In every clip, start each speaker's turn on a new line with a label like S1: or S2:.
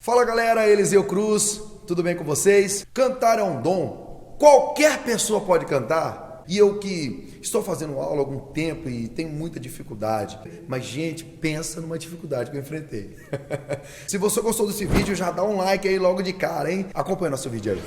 S1: Fala galera, Eliseu Cruz, tudo bem com vocês? Cantar é um dom, qualquer pessoa pode cantar. E eu que estou fazendo aula há algum tempo e tenho muita dificuldade, mas gente, pensa numa dificuldade que eu enfrentei. Se você gostou desse vídeo, já dá um like aí logo de cara, hein? Acompanha nosso vídeo aí.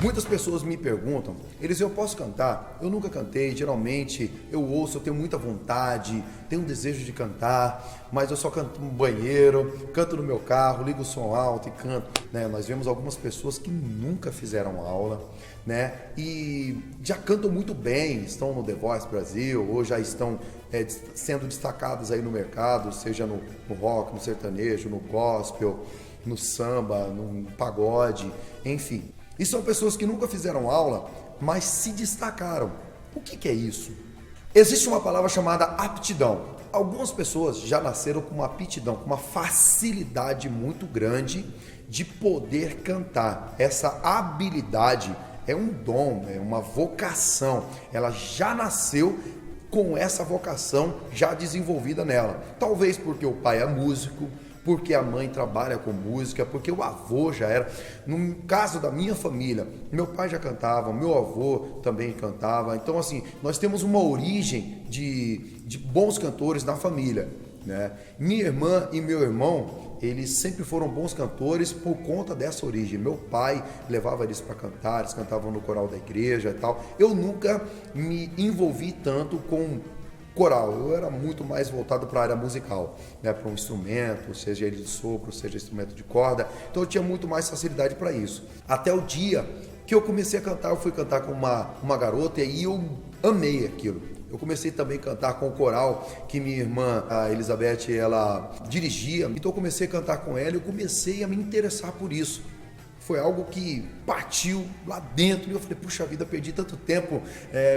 S1: Muitas pessoas me perguntam, Eliseu, eu posso cantar? Eu nunca cantei, geralmente eu ouço, eu tenho muita vontade, tenho um desejo de cantar, mas eu só canto no banheiro, canto no meu carro, ligo o som alto e canto. Né? Nós vemos algumas pessoas que nunca fizeram aula, né? E já cantam muito bem, estão no The Voice Brasil, ou já estão sendo destacadas aí no mercado, seja no rock, no sertanejo, no gospel, no samba, no pagode, enfim. E são pessoas que nunca fizeram aula, mas se destacaram. O que é isso? Existe uma palavra chamada aptidão. Algumas pessoas já nasceram com uma aptidão, com uma facilidade muito grande de poder cantar. Essa habilidade é um dom, é uma vocação. Ela já nasceu com essa vocação já desenvolvida nela. Talvez porque o pai é músico, porque a mãe trabalha com música, porque o avô já era. No caso da minha família, meu pai já cantava, meu avô também cantava. Então, assim, nós temos uma origem de bons cantores na família, né? Minha irmã e meu irmão, eles sempre foram bons cantores por conta dessa origem. Meu pai levava eles para cantar, eles cantavam no coral da igreja e tal. Eu nunca me envolvi tanto com coral, eu era muito mais voltado para a área musical, né, para um instrumento, seja ele de sopro, seja instrumento de corda, então eu tinha muito mais facilidade para isso. Até o dia que eu comecei a cantar, eu fui cantar com uma garota e aí eu amei aquilo. Eu comecei também a cantar com o coral que minha irmã, a Elizabeth, ela dirigia, então eu comecei a cantar com ela e eu comecei a me interessar por isso. Foi algo que partiu lá dentro e eu falei, puxa vida, perdi tanto tempo,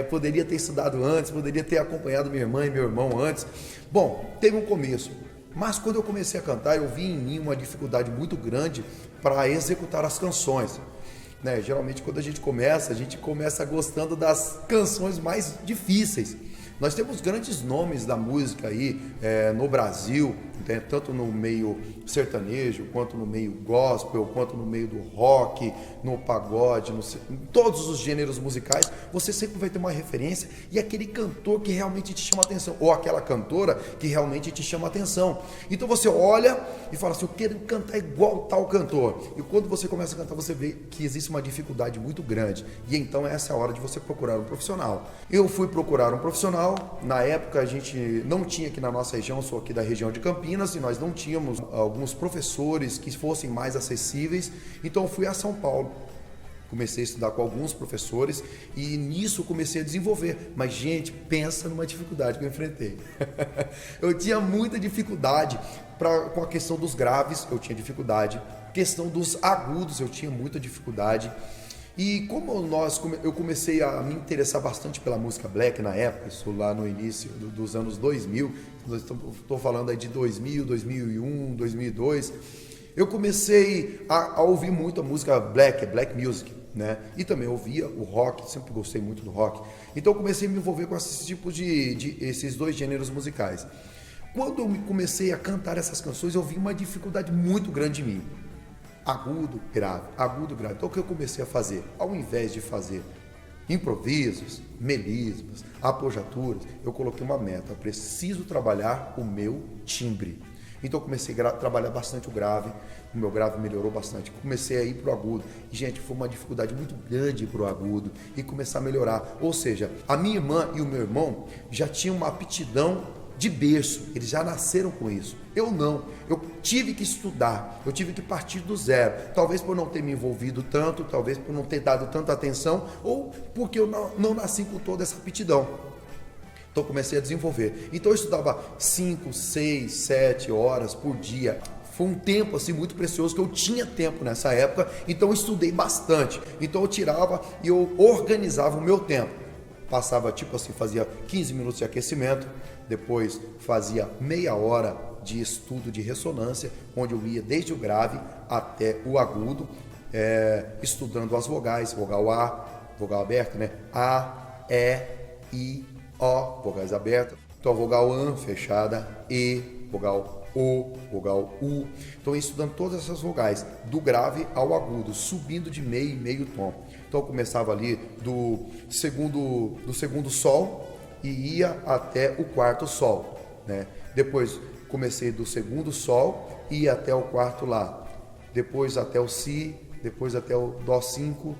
S1: poderia ter estudado antes, poderia ter acompanhado minha irmã e meu irmão antes. Bom, teve um começo, mas quando eu comecei a cantar, eu vi em mim uma dificuldade muito grande para executar as canções. Né? Geralmente quando a gente começa gostando das canções mais difíceis. Nós temos grandes nomes da música aí no Brasil, né? Tanto no meio sertanejo, quanto no meio gospel, quanto no meio do rock, no pagode, em todos os gêneros musicais, você sempre vai ter uma referência e aquele cantor que realmente te chama atenção, ou aquela cantora que realmente te chama atenção. Então você olha e fala assim, eu quero cantar igual tal cantor. E quando você começa a cantar, você vê que existe uma dificuldade muito grande. E então essa é a hora de você procurar um profissional. Eu fui procurar um profissional. Na época a gente não tinha aqui na nossa região, eu sou aqui da região de Campinas, e nós não tínhamos alguns professores que fossem mais acessíveis, então eu fui a São Paulo. Comecei a estudar com alguns professores e nisso comecei a desenvolver. Mas, gente, pensa numa dificuldade que eu enfrentei. Eu tinha muita dificuldade com a questão dos graves, eu tinha dificuldade. Questão dos agudos, eu tinha muita dificuldade. E como eu comecei a me interessar bastante pela música black na época, isso lá no início dos anos 2000, estou falando aí de 2000, 2001, 2002, eu comecei a ouvir muito a música black music, né? E também ouvia o rock, sempre gostei muito do rock. Então eu comecei a me envolver com esses tipos esses dois gêneros musicais. Quando eu comecei a cantar essas canções, eu vi uma dificuldade muito grande em mim. Agudo, grave. Então o que eu comecei a fazer? Ao invés de fazer improvisos, melismas, apojaturas, eu coloquei uma meta, eu preciso trabalhar o meu timbre. Então eu comecei a trabalhar bastante o grave, o meu grave melhorou bastante, comecei a ir para o agudo, e gente, foi uma dificuldade muito grande para o agudo, e começar a melhorar, ou seja, a minha irmã e o meu irmão já tinham uma aptidão de berço, eles já nasceram com isso. Eu não, eu tive que estudar, eu tive que partir do zero, talvez por não ter me envolvido tanto, talvez por não ter dado tanta atenção, ou porque eu não nasci com toda essa aptidão. Então comecei a desenvolver. Então eu estudava 5, 6, 7 horas por dia. Foi um tempo assim muito precioso, que eu tinha tempo nessa época, então eu estudei bastante. Então eu tirava e eu organizava o meu tempo. Passava tipo assim, fazia 15 minutos de aquecimento, depois fazia meia hora de estudo de ressonância, onde eu ia desde o grave até o agudo, estudando as vogais, vogal A, vogal aberta, né? A, E, I, O, vogais abertas. Então a vogal AN fechada, E, vogal O, vogal U. Então estudando todas essas vogais, do grave ao agudo, subindo de meio em meio tom. Então eu começava ali do segundo sol e ia até o quarto sol, né? Depois comecei do segundo sol e ia até o quarto lá. Depois até o Si, depois até o Dó 5,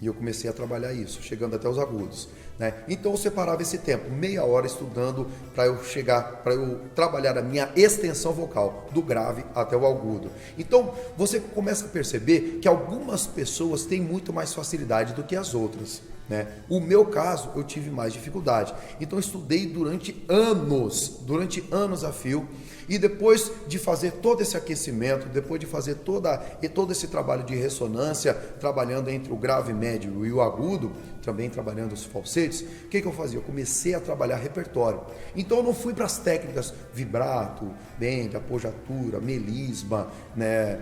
S1: e eu comecei a trabalhar isso, chegando até os agudos, né? Então eu separava esse tempo, meia hora estudando para eu trabalhar a minha extensão vocal, do grave até o agudo. Então você começa a perceber que algumas pessoas têm muito mais facilidade do que as outras, né? O meu caso, eu tive mais dificuldade. Então eu estudei durante anos a fio. E depois de fazer todo esse aquecimento, depois de fazer todo esse trabalho de ressonância, trabalhando entre o grave, médio e o agudo, também trabalhando os falsetes, o que eu fazia? Eu comecei a trabalhar repertório. Então eu não fui para as técnicas vibrato, bend, apogiatura, melisma, né,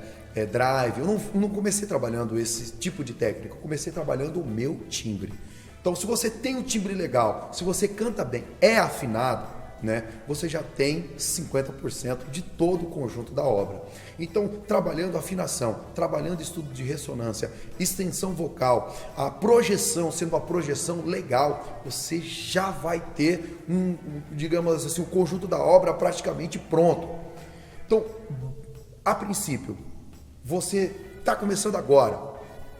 S1: drive. Eu não comecei trabalhando esse tipo de técnica, eu comecei trabalhando o meu timbre. Então se você tem um timbre legal, se você canta bem, é afinado, né, você já tem 50% de todo o conjunto da obra. Então, trabalhando afinação, trabalhando estudo de ressonância, extensão vocal, a projeção, sendo uma projeção legal, você já vai ter digamos assim, o conjunto da obra praticamente pronto. Então, a princípio, você está começando agora,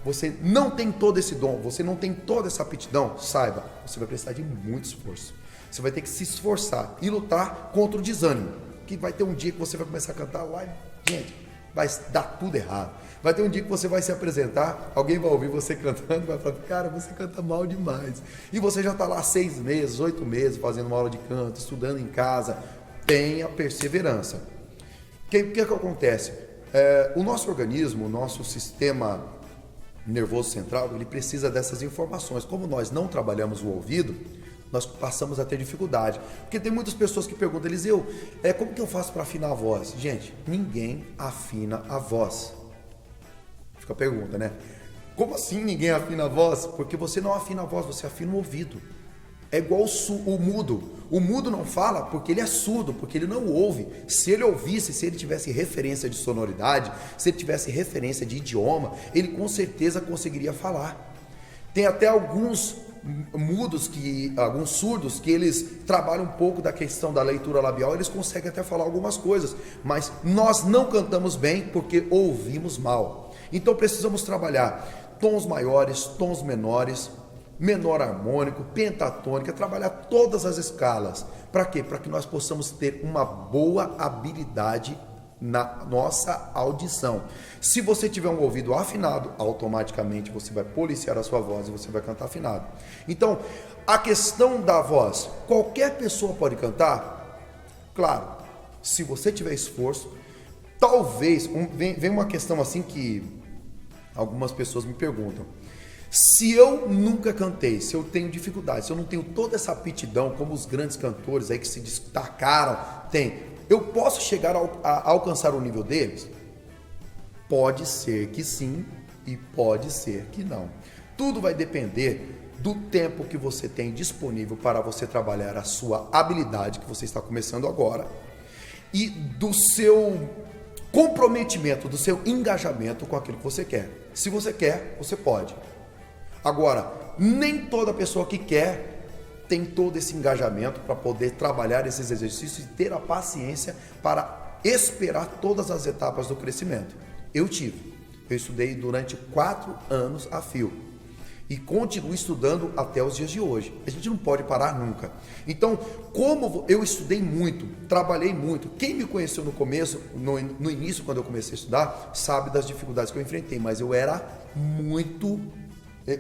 S1: você não tem todo esse dom, você não tem toda essa aptidão, saiba, você vai precisar de muito esforço. Você vai ter que se esforçar e lutar contra o desânimo. Que vai ter um dia que você vai começar a cantar lá e, gente, vai dar tudo errado. Vai ter um dia que você vai se apresentar, alguém vai ouvir você cantando e vai falar, cara, você canta mal demais. E você já está lá 6 meses, 8 meses fazendo uma aula de canto, estudando em casa. Tenha perseverança. O que acontece? O nosso organismo, o nosso sistema nervoso central, ele precisa dessas informações. Como nós não trabalhamos o ouvido, nós passamos a ter dificuldade. Porque tem muitas pessoas que perguntam, Eliseu, como que eu faço para afinar a voz? Gente, ninguém afina a voz. Fica a pergunta, né? Como assim ninguém afina a voz? Porque você não afina a voz, você afina o ouvido. É igual o mudo. O mudo não fala porque ele é surdo, porque ele não ouve. Se ele ouvisse, se ele tivesse referência de sonoridade, se ele tivesse referência de idioma, ele com certeza conseguiria falar. Tem até alguns surdos que eles trabalham um pouco da questão da leitura labial, eles conseguem até falar algumas coisas, mas nós não cantamos bem porque ouvimos mal. Então precisamos trabalhar tons maiores, tons menores, menor harmônico, pentatônica, trabalhar todas as escalas. Para quê? Para que nós possamos ter uma boa habilidade na nossa audição. Se você tiver um ouvido afinado, automaticamente você vai policiar a sua voz e você vai cantar afinado. Então, a questão da voz, qualquer pessoa pode cantar? Claro, se você tiver esforço, talvez, vem uma questão assim que algumas pessoas me perguntam. Se eu nunca cantei, se eu tenho dificuldade, se eu não tenho toda essa aptidão como os grandes cantores aí que se destacaram, eu posso chegar a alcançar o nível deles? Pode ser que sim e pode ser que não. Tudo vai depender do tempo que você tem disponível para você trabalhar a sua habilidade, que você está começando agora, e do seu comprometimento, do seu engajamento com aquilo que você quer. Se você quer, você pode. Agora, nem toda pessoa que quer tem todo esse engajamento para poder trabalhar esses exercícios e ter a paciência para esperar todas as etapas do crescimento. Eu estudei durante 4 anos a fio e continuo estudando até os dias de hoje. A gente não pode parar nunca. Então, como eu estudei muito, trabalhei muito, quem me conheceu no começo, no início, quando eu comecei a estudar, sabe das dificuldades que eu enfrentei, mas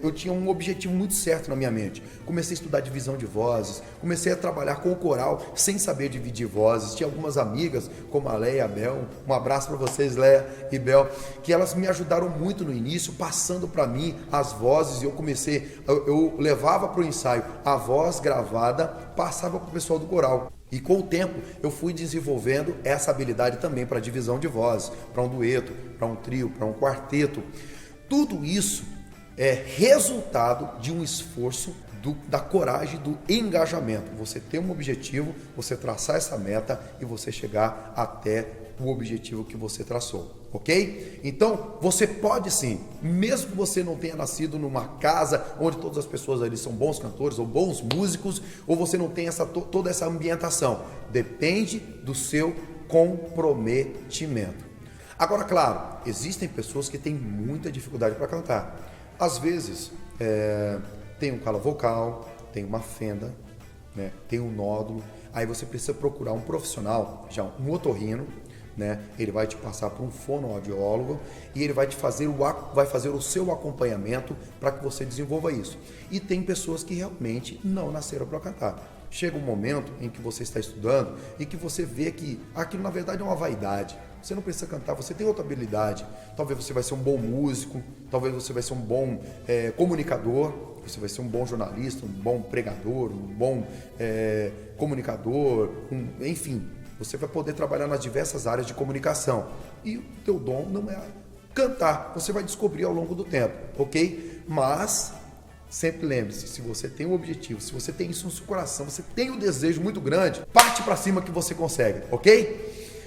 S1: eu tinha um objetivo muito certo na minha mente. Comecei a estudar divisão de vozes, comecei a trabalhar com o coral sem saber dividir vozes. Tinha algumas amigas, como a Leia e a Bel, um abraço para vocês, Leia e Bel, que elas me ajudaram muito no início, passando para mim as vozes, e eu levava para o ensaio a voz gravada, passava para o pessoal do coral. E com o tempo eu fui desenvolvendo essa habilidade também para divisão de vozes, para um dueto, para um trio, para um quarteto. Tudo isso é resultado de um esforço da coragem, do engajamento. Você ter um objetivo, você traçar essa meta e você chegar até o objetivo que você traçou, ok? Então, você pode sim, mesmo que você não tenha nascido numa casa onde todas as pessoas ali são bons cantores ou bons músicos, ou você não tem toda essa ambientação, depende do seu comprometimento. Agora, claro, existem pessoas que têm muita dificuldade para cantar. Às vezes, tem um calo vocal, tem uma fenda, né, tem um nódulo, aí você precisa procurar um profissional, já um otorrino, né? Ele vai te passar por um fonoaudiólogo e ele vai fazer o seu acompanhamento para que você desenvolva isso. E tem pessoas que realmente não nasceram para cantar. Chega um momento em que você está estudando e que você vê que aquilo na verdade é uma vaidade. Você não precisa cantar, você tem outra habilidade. Talvez você vai ser um bom músico, talvez você vai ser um bom comunicador, você vai ser um bom jornalista, um bom pregador, um bom comunicador, enfim. Você vai poder trabalhar nas diversas áreas de comunicação. E o teu dom não é cantar. Você vai descobrir ao longo do tempo, ok? Mas, sempre lembre-se, se você tem um objetivo, se você tem isso no seu coração, você tem um desejo muito grande, parte para cima que você consegue, ok?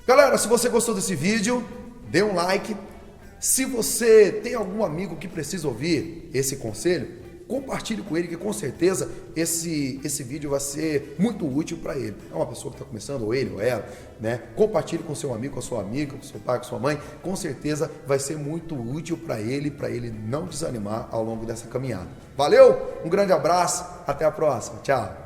S1: Galera, se você gostou desse vídeo, dê um like. Se você tem algum amigo que precisa ouvir esse conselho, compartilhe com ele, que com certeza esse vídeo vai ser muito útil para ele. É uma pessoa que está começando, ou ele, ou ela, né? Compartilhe com seu amigo, com a sua amiga, com seu pai, com sua mãe. Com certeza vai ser muito útil para ele não desanimar ao longo dessa caminhada. Valeu, um grande abraço, até a próxima, tchau.